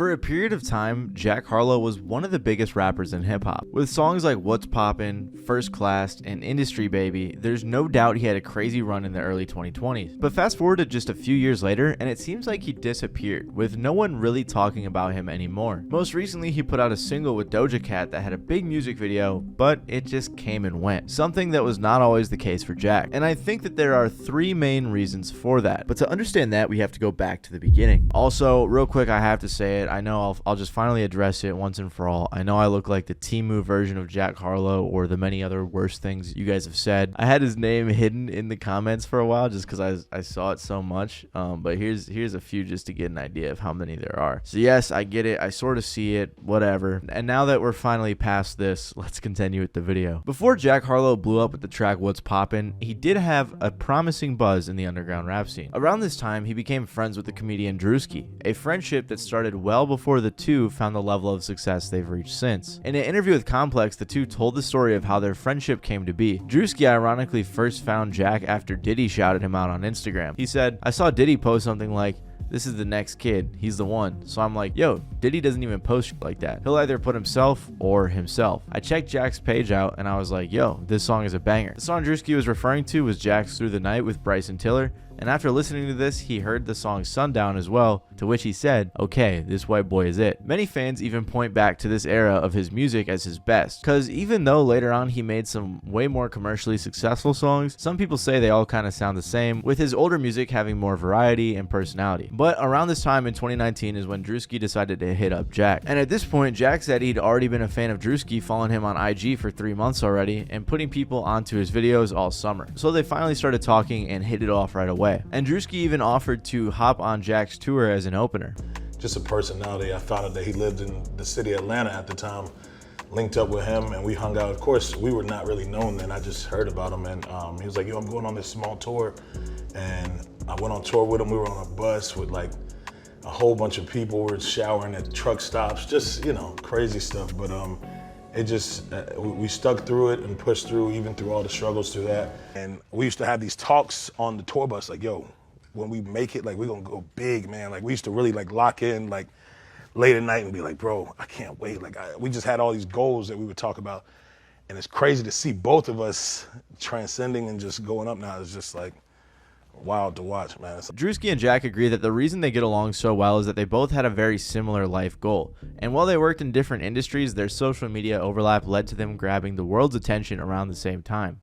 For a period of time, Jack Harlow was one of the biggest rappers in hip-hop. With songs like What's Poppin', First Class, and Industry Baby, there's no doubt he had a crazy run in the early 2020s. But fast forward to just a few years later, and it seems like he disappeared, with no one really talking about him anymore. Most recently, he put out a single with Doja Cat that had a big music video, but it just came and went. Something that was not always the case for Jack. And I think that there are three main reasons for that. But to understand that, we have to go back to the beginning. Also, real quick, I have to say it. I know I'll just finally address it once and for all. I know I look like the Temu version of Jack Harlow or the many other worse things you guys have said. I had his name hidden in the comments for a while just because I saw it so much. But here's a few just to get an idea of how many there are. So yes, I get it. I sort of see it. Whatever. And now that we're finally past this, let's continue with the video. Before Jack Harlow blew up with the track What's Poppin', he did have a promising buzz in the underground rap scene. Around this time, he became friends with the comedian Druski, a friendship that started well before the two found the level of success they've reached since. In an interview with Complex, the two told the story of how their friendship came to be. Druski ironically first found Jack after Diddy shouted him out on Instagram. He said, "I saw Diddy post something like, 'This is the next kid, he's the one.' So I'm like, yo, Diddy doesn't even post shit like that. He'll either put himself or himself." I checked Jack's page out and I was like, yo, this song is a banger. The song Druski was referring to was Jack's Through the Night with Bryson Tiller. And after listening to this, he heard the song Sundown as well, to which he said, okay, this white boy is it. Many fans even point back to this era of his music as his best, because even though later on he made some way more commercially successful songs, some people say they all kind of sound the same, with his older music having more variety and personality. But around this time in 2019 is when Druski decided to hit up Jack. And at this point, Jack said he'd already been a fan of Druski, following him on IG for 3 months already, and putting people onto his videos all summer. So they finally started talking and hit it off right away. And Druski even offered to hop on Jack's tour as an opener. Just a personality. I found out that he lived in the city of Atlanta at the time, linked up with him and we hung out. Of course, we were not really known then. I just heard about him and he was like, yo, I'm going on this small tour. And I went on tour with him. We were on a bus with like a whole bunch of people. We were showering at truck stops, just, you know, crazy stuff. But it just, we stuck through it and pushed through, even through all the struggles through that. And we used to have these talks on the tour bus, like, yo, when we make it, like, we're gonna go big, man. Like, we used to really, like, lock in, like, late at night and be like, bro, I can't wait. Like, we just had all these goals that we would talk about. And it's crazy to see both of us transcending and just going up now. It's just, like, wild to watch, man. Druski and Jack agree that the reason they get along so well is that they both had a very similar life goal. And while they worked in different industries, their social media overlap led to them grabbing the world's attention around the same time.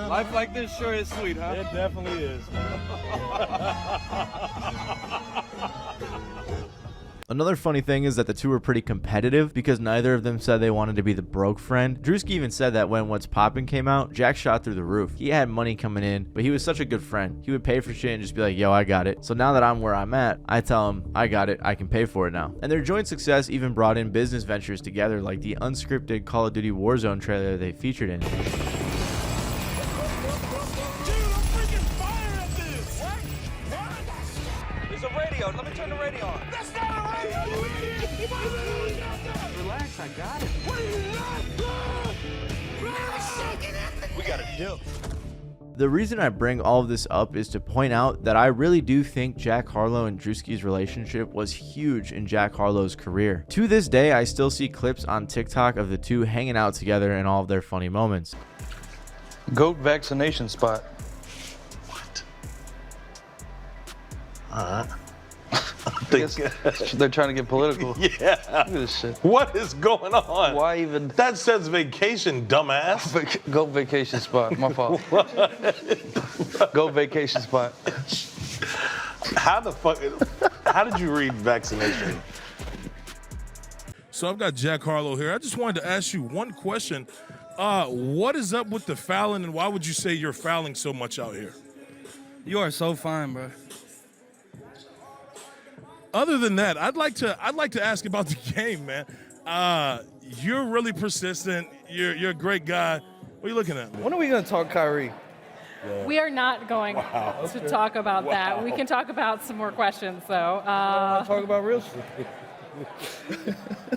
Life like this sure is sweet, huh? It definitely is. Another funny thing is that the two were pretty competitive because neither of them said they wanted to be the broke friend. Druski even said that when What's Poppin' came out, Jack shot through the roof. He had money coming in, but he was such a good friend. He would pay for shit and just be like, yo, I got it. So now that I'm where I'm at, I tell him, I got it, I can pay for it now. And their joint success even brought in business ventures together, like the unscripted Call of Duty Warzone trailer they featured in. Let me turn the radio on. That's not a radio! Relax, I got it. We got a deal. The reason I bring all of this up is to point out that I really do think Jack Harlow and Druski's relationship was huge in Jack Harlow's career. To this day, I still see clips on TikTok of the two hanging out together in all of their funny moments. Goat vaccination spot. What? They're trying to get political. Yeah. Look at this shit. What is going on? Why even? That says vacation, dumbass. Go vacation spot. My fault. Go vacation spot. How the fuck? How did you read vaccination? So I've got Jack Harlow here. I just wanted to ask you one question. What is up with the fouling, and why would you say you're fouling so much out here? You are so fine, bro. Other than that, I'd like to ask about the game, man. You're really persistent. You're a great guy. What are you looking at? When are we gonna talk Kyrie? Yeah. We are not going to talk about that. We can talk about some more questions, though. Talk about real shit.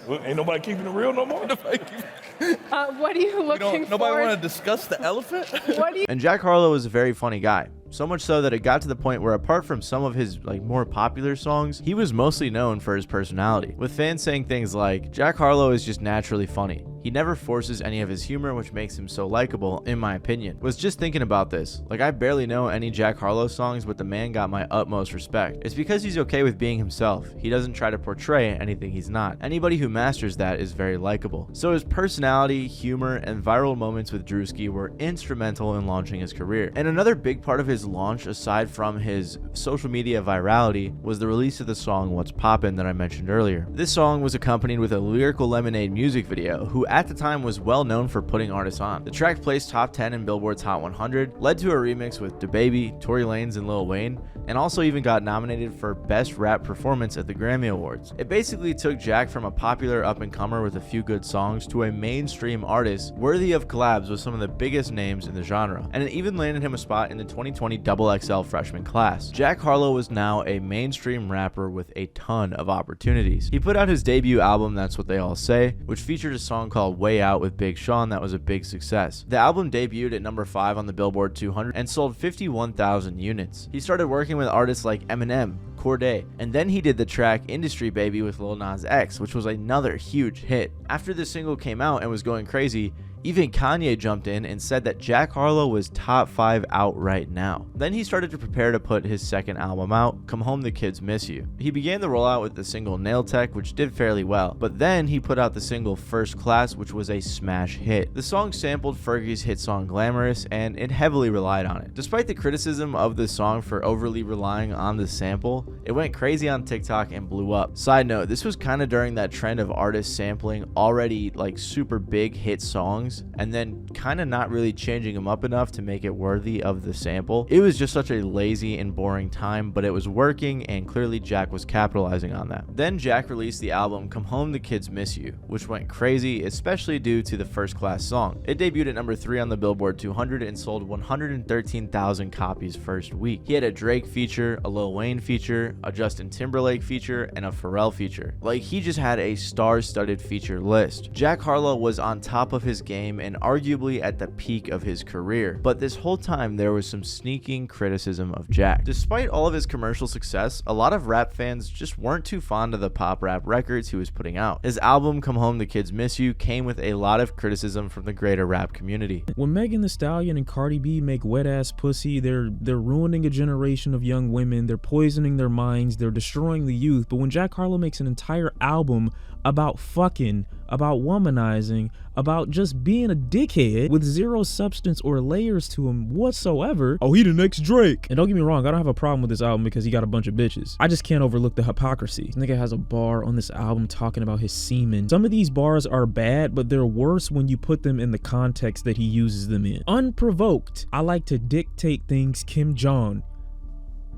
Ain't nobody keeping it real no more? What are you looking for? Nobody want to discuss the elephant? What do you? And Jack Harlow was a very funny guy. So much so that it got to the point where apart from some of his more popular songs, he was mostly known for his personality, with fans saying things like, Jack Harlow is just naturally funny. He never forces any of his humor, which makes him so likable, in my opinion. Was just thinking about this. Like, I barely know any Jack Harlow songs, but the man got my utmost respect. It's because he's okay with being himself. He doesn't try to portray anything he's not. Anybody who masters that is very likable. So his personality, humor, and viral moments with Druski were instrumental in launching his career. And another big part of his launch, aside from his social media virality, was the release of the song What's Poppin' that I mentioned earlier. This song was accompanied with a Lyrical Lemonade music video, who at the time was well known for putting artists on. The track placed top 10 in Billboard's Hot 100, led to a remix with DaBaby, Tory Lanez, and Lil Wayne, and also even got nominated for Best Rap Performance at the Grammy Awards. It basically took Jack from a popular up-and-comer with a few good songs to a mainstream artist worthy of collabs with some of the biggest names in the genre, and it even landed him a spot in the 2020 XXL freshman class. Jack Harlow was now a mainstream rapper with a ton of opportunities. He put out his debut album, That's What They All Say, which featured a song called Way Out with Big Sean that was a big success. The album debuted at number 5 on the Billboard 200 and sold 51,000 units. He started working with artists like Eminem, Cordae, and then he did the track Industry Baby with Lil Nas X, which was another huge hit. After the single came out and was going crazy, even Kanye jumped in and said that Jack Harlow was top 5 out right now. Then he started to prepare to put his second album out, Come Home the Kids Miss You. He began the rollout with the single Nail Tech, which did fairly well, but then he put out the single First Class, which was a smash hit. The song sampled Fergie's hit song Glamorous, and it heavily relied on it. Despite the criticism of the song for overly relying on the sample, it went crazy on TikTok and blew up. Side note, this was kind of during that trend of artists sampling already super big hit songs and then kind of not really changing them up enough to make it worthy of the sample. It was just such a lazy and boring time, but it was working, and clearly Jack was capitalizing on that. Then Jack released the album Come Home the Kids Miss You, which went crazy, especially due to the First Class song. It debuted at number 3 on the Billboard 200 and sold 113,000 copies first week. He had a Drake feature, a Lil Wayne feature, a Justin Timberlake feature, and a Pharrell feature. Like, he just had a star-studded feature list. Jack Harlow was on top of his game and arguably at the peak of his career, but this whole time there was some sneaking criticism of Jack. Despite all of his commercial success, a lot of rap fans just weren't too fond of the pop rap records he was putting out. His album Come Home the Kids Miss You came with a lot of criticism from the greater rap community. When Megan Thee Stallion and Cardi B make wet ass pussy, they're ruining a generation of young women, they're poisoning their minds, they're destroying the youth. But when Jack Harlow makes an entire album about fucking, about womanizing, about just being a dickhead with zero substance or layers to him whatsoever, oh, he the next Drake. And don't get me wrong, I don't have a problem with this album because he got a bunch of bitches. I just can't overlook the hypocrisy. This nigga has a bar on this album talking about his semen. Some of these bars are bad, but they're worse when you put them in the context that he uses them in. Unprovoked, I like to dictate things, Kim Jong.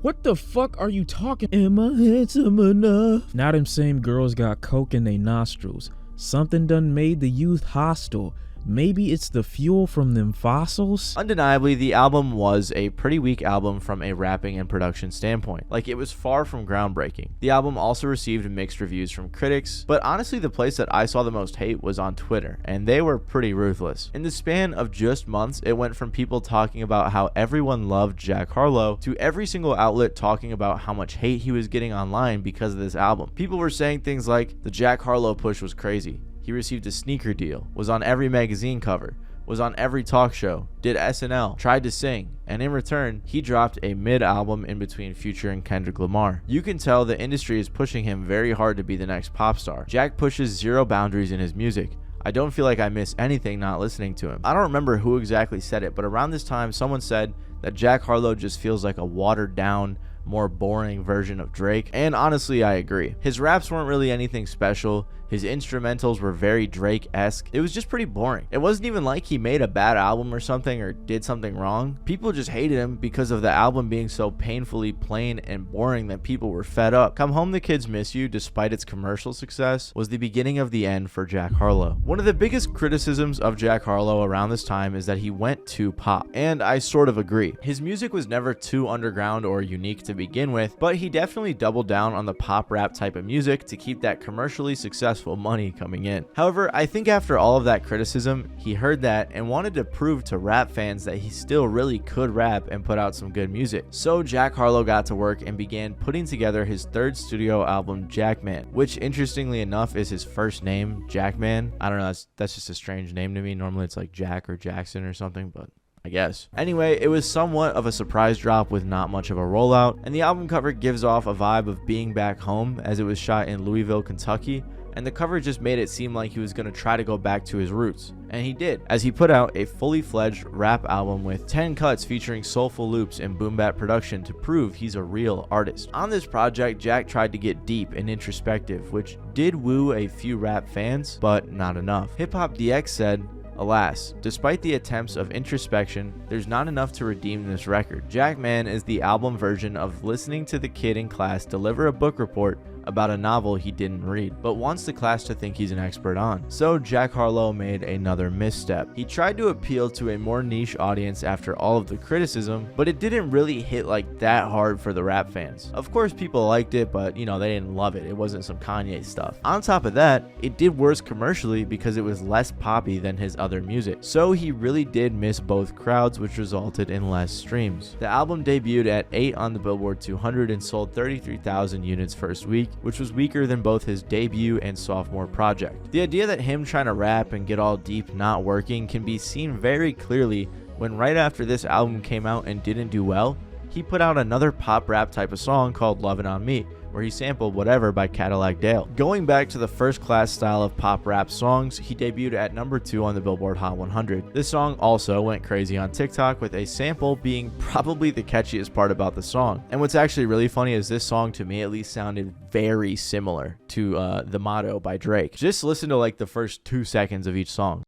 What the fuck are you talking? Am I handsome enough? Now them same girls got coke in they nostrils. Something done made the youth hostile. Maybe it's the fuel from them fossils? Undeniably, the album was a pretty weak album from a rapping and production standpoint. Like, it was far from groundbreaking. The album also received mixed reviews from critics, but honestly the place that I saw the most hate was on Twitter, and they were pretty ruthless. In the span of just months, it went from people talking about how everyone loved Jack Harlow to every single outlet talking about how much hate he was getting online because of this album. People were saying things like, the Jack Harlow push was crazy. He received a sneaker deal, was on every magazine cover, was on every talk show, did SNL, tried to sing, and in return, he dropped a mid-album in between Future and Kendrick Lamar. You can tell the industry is pushing him very hard to be the next pop star. Jack pushes zero boundaries in his music. I don't feel like I miss anything not listening to him. I don't remember who exactly said it, but around this time, someone said that Jack Harlow just feels like a watered down, more boring version of Drake, and honestly I agree. His raps weren't really anything special, His instrumentals were very Drake-esque. It was just pretty boring. It wasn't even like he made a bad album or something or did something wrong. People just hated him because of the album being so painfully plain and boring that people were fed up. Come Home the Kids Miss You, despite its commercial success, was the beginning of the end for Jack Harlow. One of the biggest criticisms of Jack Harlow around this time is that he went too pop, and I sort of agree. His music was never too underground or unique to begin with, but he definitely doubled down on the pop rap type of music to keep that commercially successful money coming in. However, I think after all of that criticism, he heard that and wanted to prove to rap fans that he still really could rap and put out some good music. So Jack Harlow got to work and began putting together his third studio album, Jackman, which interestingly enough is his first name, Jackman. I don't know, that's just a strange name to me. Normally it's like Jack or Jackson or something, but I guess. Anyway, it was somewhat of a surprise drop with not much of a rollout, and the album cover gives off a vibe of being back home as it was shot in Louisville, Kentucky, and the cover just made it seem like he was going to try to go back to his roots. And he did, as he put out a fully fledged rap album with 10 cuts featuring soulful loops and boom bap production to prove he's a real artist. On this project, Jack tried to get deep and introspective, which did woo a few rap fans, but not enough. Hip Hop DX said, "Alas, despite the attempts of introspection, there's not enough to redeem this record. Jackman is the album version of listening to the kid in class deliver a book report about a novel he didn't read, but wants the class to think he's an expert on." So Jack Harlow made another misstep. He tried to appeal to a more niche audience after all of the criticism, but it didn't really hit like that hard for the rap fans. Of course people liked it, but you know, they didn't love it. It wasn't some Kanye stuff. On top of that, it did worse commercially because it was less poppy than his other music. So he really did miss both crowds, which resulted in less streams. The album debuted at 8 on the Billboard 200 and sold 33,000 units first week, which was weaker than both his debut and sophomore project. The idea that him trying to rap and get all deep not working can be seen very clearly when right after this album came out and didn't do well, he put out another pop rap type of song called Lovin' On Me, where he sampled Whatever by Cadillac Dale. Going back to the first class style of pop rap songs, he debuted at number 2 on the Billboard Hot 100. This song also went crazy on TikTok, with a sample being probably the catchiest part about the song. And what's actually really funny is this song, to me at least, sounded very similar to The Motto by Drake. Just listen to like the first 2 seconds of each song.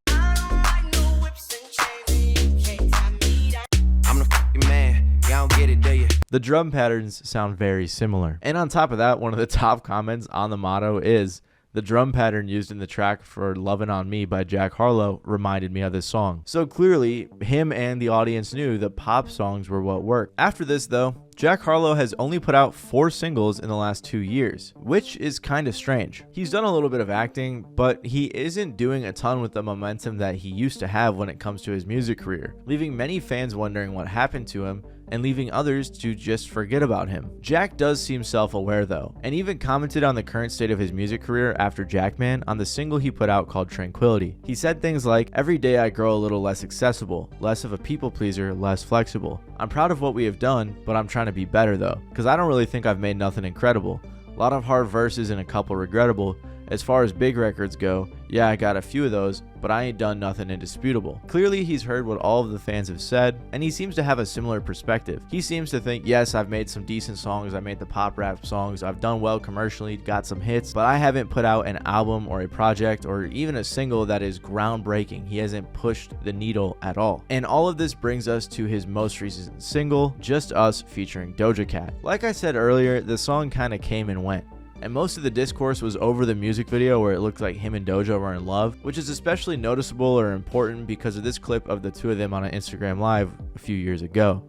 The drum patterns sound very similar. And on top of that, one of the top comments on The Motto is, "The drum pattern used in the track for Lovin' On Me by Jack Harlow reminded me of this song." So clearly, him and the audience knew that pop songs were what worked. After this though, Jack Harlow has only put out 4 singles in the last 2 years, which is kind of strange. He's done a little bit of acting, but he isn't doing a ton with the momentum that he used to have when it comes to his music career, leaving many fans wondering what happened to him and leaving others to just forget about him. Jack does seem self-aware though, and even commented on the current state of his music career after Jackman on the single he put out called Tranquility. He said things like, "Every day I grow a little less accessible, less of a people pleaser, less flexible. I'm proud of what we have done, but I'm trying to be better though, because I don't really think I've made nothing incredible. A lot of hard verses and a couple regrettable. As far as big records go, yeah, I got a few of those, but I ain't done nothing indisputable." Clearly, he's heard what all of the fans have said, and he seems to have a similar perspective. He seems to think, yes, I've made some decent songs, I made the pop rap songs, I've done well commercially, got some hits, but I haven't put out an album or a project or even a single that is groundbreaking. He hasn't pushed the needle at all. And all of this brings us to his most recent single, Just Us, featuring Doja Cat. Like I said earlier, the song kind of came and went, and most of the discourse was over the music video where it looked like him and Doja were in love, which is especially noticeable or important because of this clip of the two of them on an Instagram Live a few years ago.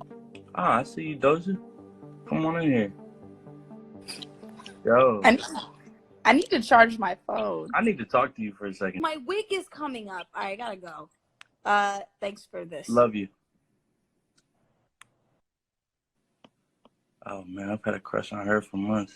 Ah, I see you, Doja. Come on in here. Yo. I need to charge my phone. I need to talk to you for a second. My wig is coming up. All right, I gotta go. Thanks for this. Love you. Oh, man, I've had a crush on her for months.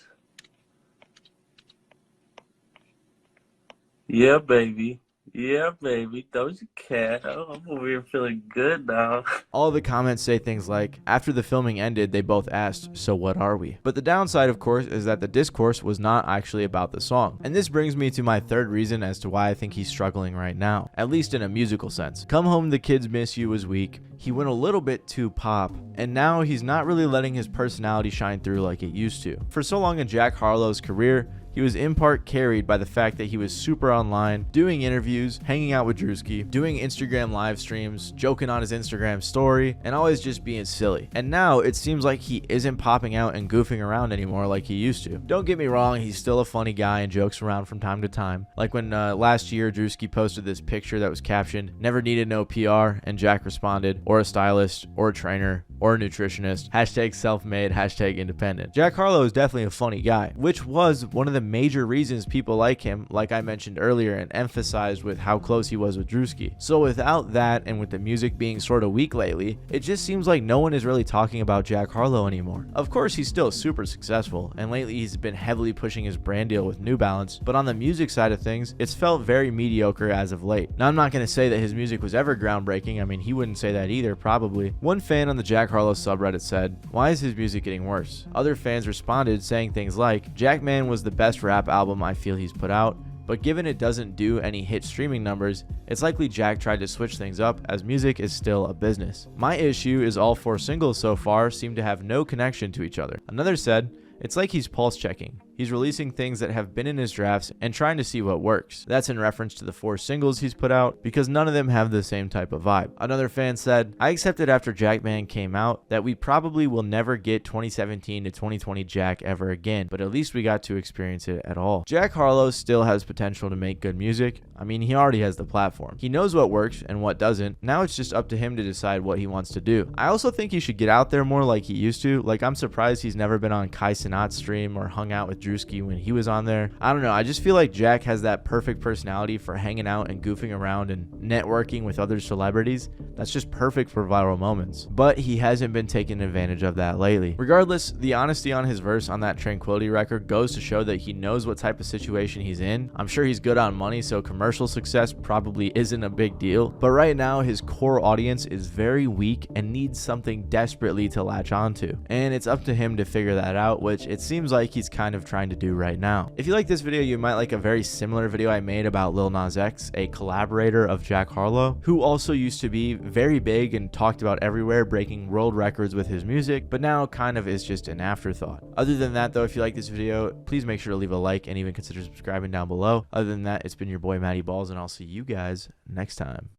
Yeah, baby. Yeah, baby. Doja Cat. Oh, I'm over here feeling good now. All the comments say things like, after the filming ended, they both asked, "So what are we?" But the downside, of course, is that the discourse was not actually about the song. And this brings me to my third reason as to why I think he's struggling right now, at least in a musical sense. Come Home the Kids Miss You was weak, he went a little bit too pop, and now he's not really letting his personality shine through like it used to. For so long in Jack Harlow's career, he was in part carried by the fact that he was super online, doing interviews, hanging out with Druski, doing Instagram live streams, joking on his Instagram story, and always just being silly. And now it seems like he isn't popping out and goofing around anymore like he used to. Don't get me wrong, he's still a funny guy and jokes around from time to time. Like when last year Druski posted this picture that was captioned, "Never needed no PR," and Jack responded, "Or a stylist, or a trainer, or a nutritionist, hashtag self-made, hashtag independent." Jack Harlow is definitely a funny guy, which was one of the major reasons people like him, like I mentioned earlier and emphasized with how close he was with Druski. So without that, and with the music being sort of weak lately, it just seems like no one is really talking about Jack Harlow anymore. Of course, he's still super successful, and lately he's been heavily pushing his brand deal with New Balance, but on the music side of things, it's felt very mediocre as of late. Now, I'm not going to say that his music was ever groundbreaking. I mean, he wouldn't say that either, probably. One fan on the Jack Harlow subreddit said, "Why is his music getting worse?" Other fans responded saying things like, "Jackman was the best rap album I feel he's put out, but given it doesn't do any hit streaming numbers, it's likely Jack tried to switch things up as music is still a business. My issue is all 4 singles so far seem to have no connection to each other." Another said, "It's like he's pulse checking. He's releasing things that have been in his drafts and trying to see what works." That's in reference to the 4 singles he's put out because none of them have the same type of vibe. Another fan said, "I accepted after Jackman came out that we probably will never get 2017 to 2020 Jack ever again, but at least we got to experience it at all." Jack Harlow still has potential to make good music. I mean, he already has the platform. He knows what works and what doesn't. Now it's just up to him to decide what he wants to do. I also think he should get out there more like he used to. Like, I'm surprised he's never been on Kai Cenat's stream or hung out with Druski when he was on there. I don't know, I just feel like Jack has that perfect personality for hanging out and goofing around and networking with other celebrities. That's just perfect for viral moments. But he hasn't been taking advantage of that lately. Regardless, the honesty on his verse on that Tranquility record goes to show that he knows what type of situation he's in. I'm sure he's good on money, so commercial success probably isn't a big deal. But right now, his core audience is very weak and needs something desperately to latch onto. And it's up to him to figure that out, which it seems like he's kind of trying to do right now. If you like this video, you might like a very similar video I made about Lil Nas X, a collaborator of Jack Harlow, who also used to be very big and talked about everywhere, breaking world records with his music, but now kind of is just an afterthought. Other than that though, if you like this video, please make sure to leave a like and even consider subscribing down below. Other than that, it's been your boy Matty Balls, and I'll see you guys next time.